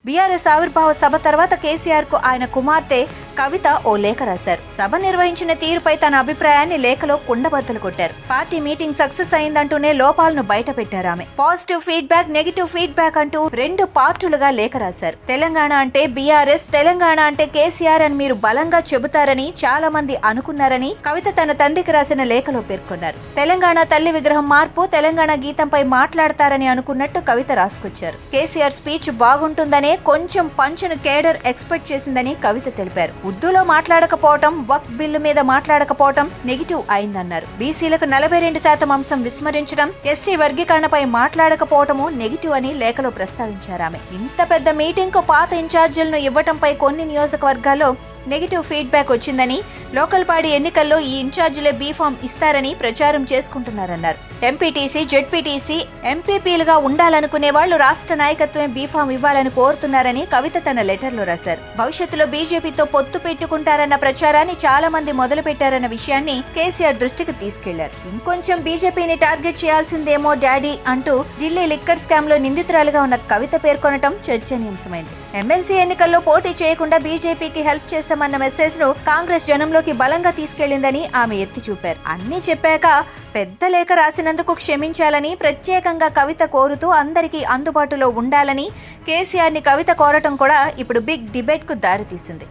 BRS ఆవిర్భావ సభ తర్వాత కేసీఆర్ కు ఆయన కుమార్తె కవిత ఓ లేఖ రాశారు. సభ నిర్వహించిన తీరుపై తన అభిప్రాయాన్ని లేఖలో కుండబద్దలు కొట్టారు. పార్టీ మీటింగ్ సక్సెస్ అయిందంటూనే లోపాలను బయట పెట్టారు ఆమె. పాజిటివ్ ఫీడ్బ్యాక్, నెగిటివ్ ఫీడ్బ్యాక్ అంటూ 2 పార్టులుగా లేఖ రాశారు. తెలంగాణ అంటే బీఆర్ఎస్, తెలంగాణ అంటే కేసీఆర్ అని మీరు బలంగా చెబుతారని చాలా మంది అనుకున్నారని కవిత తన తండ్రికి రాసిన లేఖలో పేర్కొన్నారు. తెలంగాణ తల్లి విగ్రహం మార్పు, తెలంగాణ గీతంపై మాట్లాడతారని అనుకున్నట్టు కవిత రాసుకొచ్చారు. కేసీఆర్ స్పీచ్ బాగుంటుందనే కొంచెం పంచును కేడర్ ఎక్స్పెక్ట్ చేసిందని కవిత తెలిపారు. ఉర్దూలో మాట్లాడకపోవటం, వక్ఫ్ బిల్లు మీద మాట్లాడకపోవటం నెగిటివ్ అయిందన్నారు. బీసీలకు 42% అంశం విస్మరించడం, ఎస్సీ వర్గీకరణపై మాట్లాడకపోవటము నెగిటివ్ అని లేఖలో ప్రస్తావించారామె. ఇంత పెద్ద మీటింగ్ కు పాత ఇన్ఛార్జీలను ఇవ్వటంపై కొన్ని నియోజకవర్గాల్లో నెగిటివ్ ఫీడ్బ్యాక్ వచ్చిందని, లోకల్ పార్టీ ఎన్నికల్లో ఈ ఇన్ఛార్జీలే బీఫామ్ ఇస్తారని ప్రచారం చేసుకుంటున్నారన్నారు. ఎంపీటీసీ, జెడ్పీటీసీ, ఎంపీపీలుగా ఉండాలనుకునే వాళ్లు రాష్ట్ర నాయకత్వమే బీఫామ్ ఇవ్వాలని కోరుతున్నారని కవిత తన లెటర్లో రాశారు. భవిష్యత్తులో బీజేపీతో పొత్తు పెట్టుకుంటారన్న ప్రచారాన్ని చాలా మంది మొదలు పెట్టారన్న విషయాన్ని కేసీఆర్ దృష్టికి తీసుకెళ్లారు. ఇంకొంచెం బీజేపీని టార్గెట్ చేయాల్సిందేమో డాడీ అంటూ ఢిల్లీ లిక్కర్ స్కామ్ లో నిందితురాలుగా ఉన్న కవిత పేర్కొనటం చర్చనీయాంశమైంది. ఎమ్మెల్సీ ఎన్నికల్లో పోటీ చేయకుండా బీజేపీకి హెల్ప్ చేస్తామన్న మెసేజ్ ను కాంగ్రెస్ జనంలోకి బలంగా తీసుకెళ్లిందని ఆమె ఎత్తి చూపారు. అన్ని చెప్పాక పెద్ద లేఖ రాసినందుకు క్షమించాలని ప్రత్యేకంగా కవిత కోరుతూ అందరికీ అందుబాటులో ఉండాలని కేసీఆర్ ని కవిత కోరటం కూడా ఇప్పుడు బిగ్ డిబేట్ కు దారితీసింది.